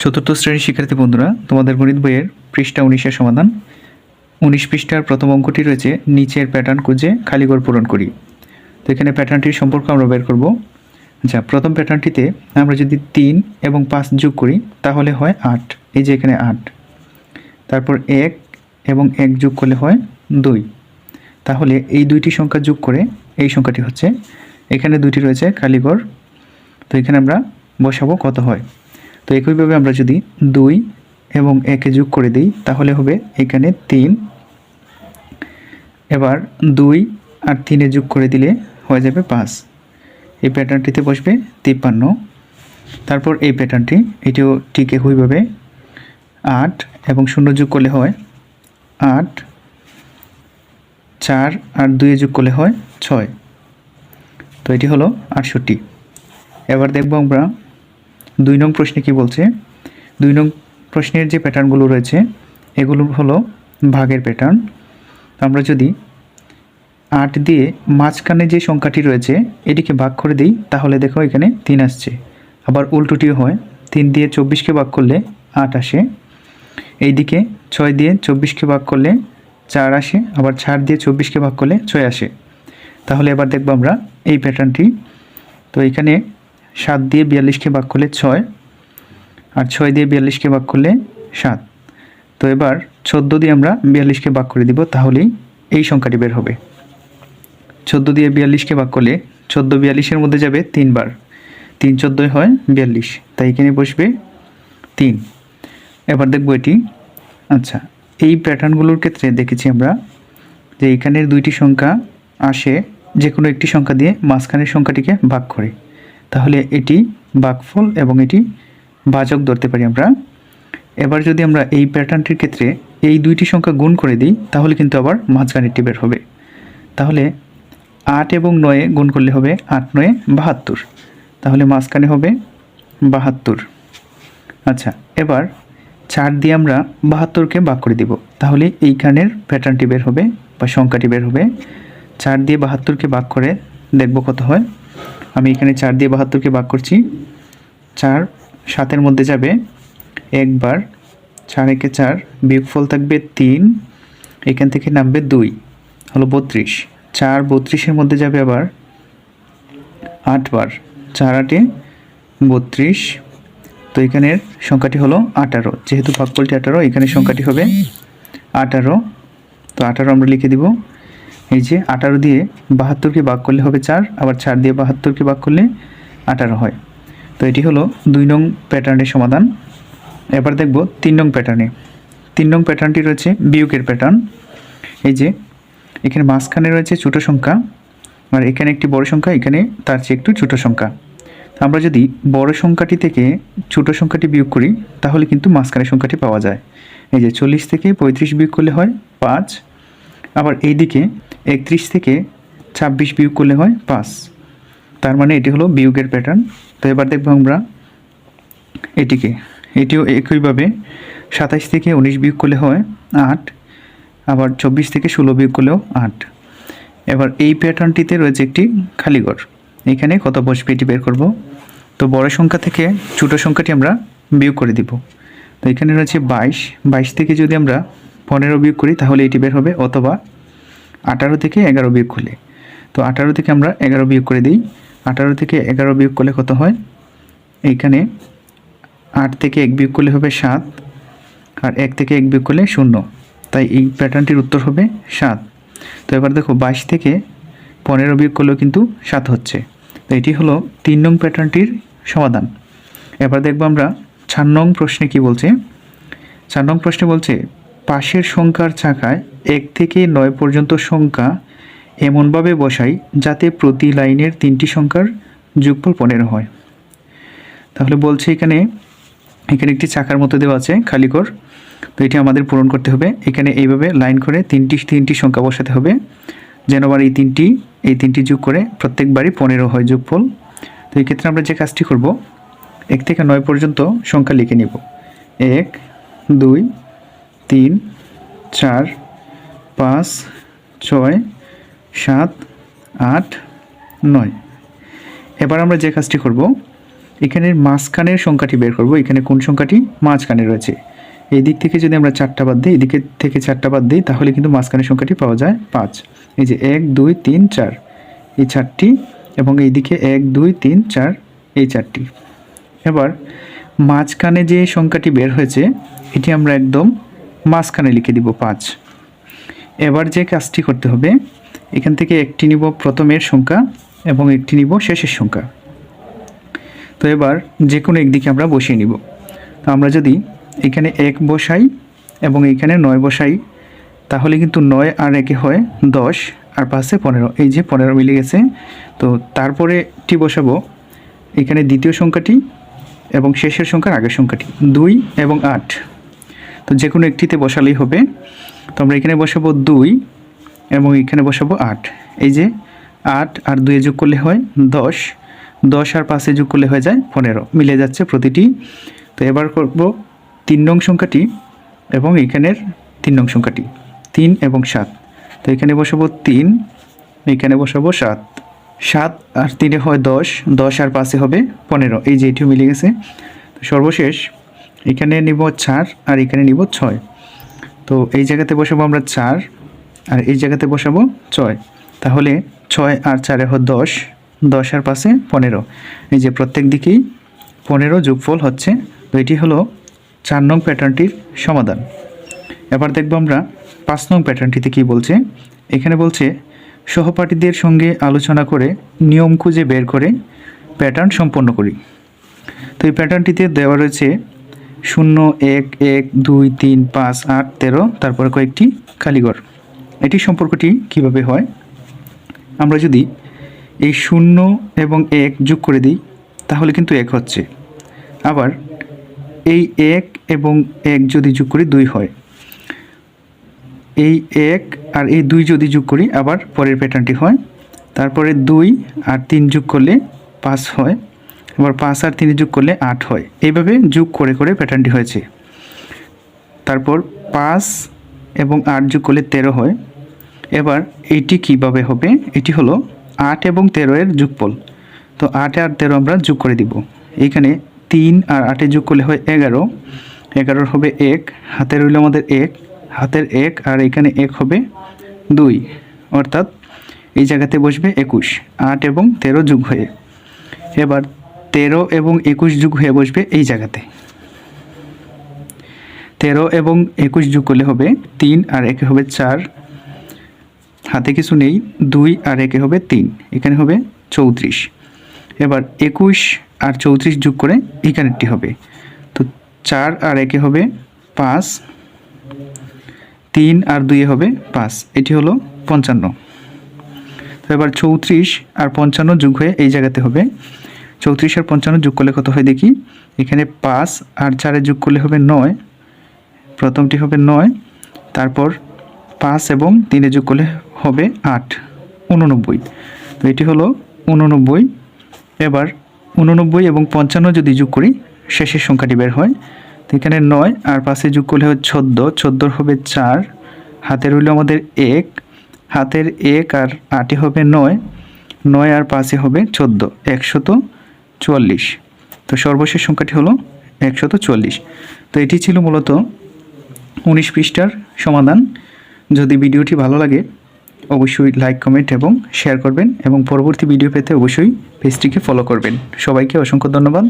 চতুর্থ শ্রেণীর শিক্ষার্থী বন্ধুরা, তোমাদের গণিত বইয়ের পৃষ্ঠা 19-এর সমাধান। 19 পৃষ্ঠার প্রথম অঙ্কটি রয়েছে নিচের প্যাটার্ন খুঁজে খালি ঘর পূরণ করি। তো এখানে প্যাটার্নটির সম্পর্ক আমরা বের করব। আচ্ছা, প্রথম প্যাটার্নটিতে আমরা যদি 3 এবং 5 যোগ করি তাহলে হয় 8। এই যে এখানে 8। তারপর 1 এবং 1 যোগ করলে হয় 2। তাহলে এই দুইটি সংখ্যা যোগ করে এই সংখ্যাটি হচ্ছে, এখানে দুইটি রয়েছে খালি ঘর, তো এখানে আমরা বসাবো কত হয়। তো একইভাবে আমরা যদি 2 এবং 1 যোগ করে দিই তাহলে হবে এখানে 3। এবার 2 আর 3 যোগ করে দিলে হয়ে যাবে 5। এই প্যাটার্নটিতে বসবে 53। তারপর এই প্যাটার্নটি, এটিও ঠিক একইভাবে 8 এবং 0 যোগ করলে হয় 8, 4 আর 2 যোগ করলে হয় 6। তো এটি হলো 68। এবার দেখব আমরা 2 নং প্রশ্নে কি বলছে। 2 নং প্রশ্নের যে প্যাটার্নগুলো রয়েছে এগুলো হলো ভাগের প্যাটার্ন। আমরা যদি 8 দিয়ে মাঝখানে যে সংখ্যাটি রয়েছে এটিকে ভাগ করে দিই তাহলে দেখো এখানে 3 আসছে। আবার উল্টোটিও হয়, 3 দিয়ে 24কে ভাগ করলে 8 আসে। এইদিকে 6 দিয়ে 24কে ভাগ করলে 4 আসে, আবার 4 দিয়ে 24কে ভাগ করলে 6 আসে। তাহলে এবার দেখব আমরা এই প্যাটার্নটি। তো এখানে 7 দিয়ে 42কে ভাগ করলে 6, আর 6 দিয়ে 42কে ভাগ করলে 7। তো এবার 14 দিয়ে আমরা 42কে ভাগ করে দিব, তাহলেই এই সংখ্যাটি বের হবে। 14 দিয়ে 42কে ভাগ করলে 14 42-এর মধ্যে যাবে 3 বার, 3 14 হয় 42, তাই এখানে বসবে 3। এবার দেখব এটি। আচ্ছা, এই প্যাটার্নগুলোর ক্ষেত্রে দেখেছি আমরা যে এখানের দুইটি সংখ্যা আসে যে কোনো একটি সংখ্যা দিয়ে মাঝখানের সংখ্যাটিকে ভাগ করে, তাহলে এটি ভাগফল এবং এটি ভাজক ধরতে পারি আমরা। এবার যদি আমরা এই প্যাটার্নটির ক্ষেত্রে এই দুইটি সংখ্যা গুণ করে দিই তাহলে কিন্তু আবার মাঝখানেরটি বের হবে। তাহলে 8 এবং 9 গুণ করলে হবে 8 9 72, তাহলে মাঝখানে হবে 72। আচ্ছা, এবার 4 দিয়ে আমরা 72কে ভাগ করে দিব, তাহলে এইখানের প্যাটার্নটি বের হবে বা সংখ্যাটি বের হবে। 4 দিয়ে 72কে ভাগ করে দেখব কত হয়। আমি এখানে 4 দিয়ে 72কে ভাগ করছি। 4 7-এর মধ্যে যাবে একবার, 4 একে 4, বিয়োগফল থাকবে 3, এখান থেকে নামবে 2, হলো 32। 4 32-এর মধ্যে যাবে আবার 8 বার, 4 8 32। তো এখানের সংখ্যাটি হলো 18, যেহেতু ভাগফলটি 18 এখানে সংখ্যাটি হবে 18। তো 18 আমরা লিখে দিব। এই যে 18 দিয়ে 72কে ভাগ করলে হবে 4, আবার 4 দিয়ে 72কে ভাগ করলে 18 হয়। তো এটি হলো 2 নং প্যাটার্নের সমাধান। এবার দেখব 3 নং প্যাটার্নে। 3 নং প্যাটার্নটি রয়েছে বিয়োগের প্যাটার্ন। এই যে এখানে মাঝখানে রয়েছে ছোট সংখ্যা, আর এখানে একটি বড় সংখ্যা, এখানে তার চেয়ে একটু ছোট সংখ্যা। আমরা যদি বড় সংখ্যাটি থেকে ছোট সংখ্যাটি বিয়োগ করি তাহলে কিন্তু মাঝখানের সংখ্যাটি পাওয়া যায়। এই যে 40 থেকে 35 বিয়োগ করলে হয় 5, আবার এইদিকে 31 থেকে 26 বিয়োগ করলে হয় 5। তার মানে এটি হলো বিয়োগের প্যাটার্ন। তো এবার দেখব আমরা এটিকে, এটিও একইভাবে 27 থেকে 19 বিয়োগ করলে হয় 8, আবার 24 থেকে 16 বিয়োগ করলেও 8। এবার এই প্যাটার্নটিতে রয়েছে একটি খালি ঘর, এখানে কত বসবে এটি বের করব। তো বড় সংখ্যা থেকে ছোট সংখ্যাটি আমরা বিয়োগ করে দিব। তো এখানে রয়েছে 22, 22 থেকে যদি আমরা 15 বিয়োগ করি তাহলে এটি বের হবে, অথবা 18 থেকে 11 বিয়োগ করলে। তো 18 থেকে আমরা 11 বিয়োগ করে দিই। 18 থেকে 11 বিয়োগ করলে কত হয়, এইখানে 8 থেকে 1 বিয়োগ করলে হবে 7, আর 1 থেকে 1 বিয়োগ করলে 0, তাই এই প্যাটার্নটির উত্তর হবে 7। তো এবার দেখো 22 থেকে 15 বিয়োগ করলেও কিন্তু 7 হচ্ছে। তো এটি হলো 3 নং প্যাটার্নটির সমাধান। এবার দেখব আমরা 4 নং প্রশ্নে কি বলছে। 4 নং প্রশ্নে বলছে পাশের সংখ্যার শাখায় 1 থেকে 9 পর্যন্ত সংখ্যা এমনভাবে বসাই যাতে প্রতি লাইনের 3টি সংখ্যার যোগফল 15 হয়। তাহলে বলছে এখানে একটি চাকার মতো দেওয়া আছে খালি ঘর, তো এটি আমাদের পূরণ করতে হবে। এখানে এইভাবে লাইন করে তিনটি সংখ্যা বসাতে হবে, যেন আবার এই তিনটি যোগ করে প্রত্যেকবারই 15 হয় যোগফল। তো এই ক্ষেত্রে আমরা যে কাজটি করব, 1 থেকে 9 পর্যন্ত সংখ্যা লিখে নিব। 1 2 3 4 5 6 7 8 9। এবার আমরা যে কাজটি করব, এখানের মাঝখানের সংখ্যাটি বের করব। এখানে কোন সংখ্যাটি মাঝখানে রয়েছে, এই দিক থেকে যদি আমরা 4টা বাদ দিই, এদিকে থেকে 4টা বাদ দিই, তাহলে কিন্তু মাঝখানের সংখ্যাটি পাওয়া যায় 5। এই যে 1 2 3 4 এই 4টি, এবং এইদিকে 1 2 3 4 এই 4টি। এবার মাঝখানে যে সংখ্যাটি বের হয়েছে এটি আমরা একদম মাঝখানে লিখে দিব 5। এবার যে কাজটি করতে হবে, এখান থেকে একটি নিব প্রথমের সংখ্যা এবং একটি নিব শেষের সংখ্যা। তো এবার যে কোনো একদিকে আমরা বসিয়ে নিব। তো আমরা যদি এখানে 1 বসাই এবং এখানে 9 বসাই, তাহলে কিন্তু 9 আর 1 হয় 10 আর 5 15, এই যে 15 মিলে গেছে। তো তারপরে টি বসাবো এখানে দ্বিতীয় সংখ্যাটি এবং শেষের সংখ্যার আগের সংখ্যাটি 2 এবং 8। তো যে কোনো একটিতে বসালেই হবে। তো আমরা এখানে বসাবো 2 এবং এখানে বসাবো 8। এই যে 8 আর 2 যোগ করলে হয় 10, 10 আর 5 যোগ করলে হয়ে যায় 15, মিলে যাচ্ছে প্রতিটি। তো এবার করব 3 নং সংখ্যাটি এবং এখানের 3 নং সংখ্যাটি 3 এবং 7। তো এখানে বসাবো 3, এখানে বসাবো 7, 7 আর 3 হয় 10, 10 আর 5 হবে 15, এই যে এটিও মিলে গেছে। তো সর্বশেষ এখানে নিব 4 আর এখানে নিব 6। তো এই জায়গাতে বসাবো আমরা 4 আর এই জায়গাতে বসাবো 6, তাহলে 6 আর 4 হয় 10, 10 আর 5 15, এই যে প্রত্যেক দিকেই 15 যোগফল হচ্ছে। তো এটি হলো 4 নং প্যাটার্নটির সমাধান। এবার দেখব আমরা 5 নং প্যাটার্নটিতে কী বলছে। এখানে বলছে সহপাঠীদের সঙ্গে আলোচনা করে নিয়ম খুঁজে বের করে প্যাটার্ন সম্পন্ন করি। তো এই প্যাটার্নটিতে দেওয়া রয়েছে 0 1 1 2 3 5 8 13, তারপরে কয়েকটি খালিঘর। এটি সম্পর্কটি কিভাবে হয়, আমরা যদি এই 0 এবং 1 যোগ করে দিই তাহলে কিন্তু 1 হচ্ছে। আবার এই 1 এবং 1 যদি যোগ করি 2 হয়। এই 1 আর এই 2 যদি যোগ করি আবার পরের প্যাটার্নটি হয়। তারপরে 2 আর 3 যোগ করলে 5 হয়, আবার 5 আর 3 যোগ করলে 8 হয়। এইভাবে যোগ করে করে প্যাটার্নটি হয়েছে। তারপর 5 এবং 8 যোগ করলে 13 হয়। এবার এটি কিভাবে হবে, এটি হলো 8 এবং 13 এর যোগফল। তো 8 আর 13 আমরা যোগ করে দিব। এইখানে 3 আর 8 যোগ করলে হয় 11, 11 হবে 1, হাতে রইল আমাদের 1, হাতের 1 আর এখানে 1 হবে 2, অর্থাৎ এই জায়গাতে বসবে 21, 8 এবং 13 যোগ হয়ে। এবার 13 এবং 21 যোগ হয়ে বসবে এই জায়গাতে। 13 এবং 21 যোগ করলে হবে 3 আর 1 হবে 4, হাতে কিছু নেই, 2 আর 1 হবে 3, এখানে হবে 34। এবার 21 আর 34 যোগ করে এখানেরটি হবে। তো 4 আর 1 হবে 5, 3 আর 2 হবে 5, এটি হলো 55। তো এবার 34 আর 55 যোগ হয়ে এই জায়গাতে হবে। 34 আর 55 যোগ করলে কত হয় দেখি, এখানে 5 আর 4 যোগ করলে হবে 9, প্রথমটি হবে 9, তারপর 5 এবং 3 যোগ করলে হবে 8, 89। তো এটি হলো 89। এবার 89 এবং 55 যদি যোগ করি শেষের সংখ্যাটি বের হয়। তো এখানে 9 আর 5 যোগ করলে হবে 14, 14 হবে 4, হাতে রইল আমাদের 1, হাতের 1 আর 8 হবে 9, 9 আর 5 হবে 14, 144। তো সর্বশেষ সংখ্যাটি হলো 144। তো এটি ছিল মূলত 19 পৃষ্ঠার সমাধান। যদি ভিডিওটি ভালো লাগে অবশ্যই লাইক, কমেন্ট এবং শেয়ার করবেন, এবং পরবর্তী ভিডিও পেতে অবশ্যই পেজটিকে ফলো করবেন। সবাইকে অসংখ্য ধন্যবাদ।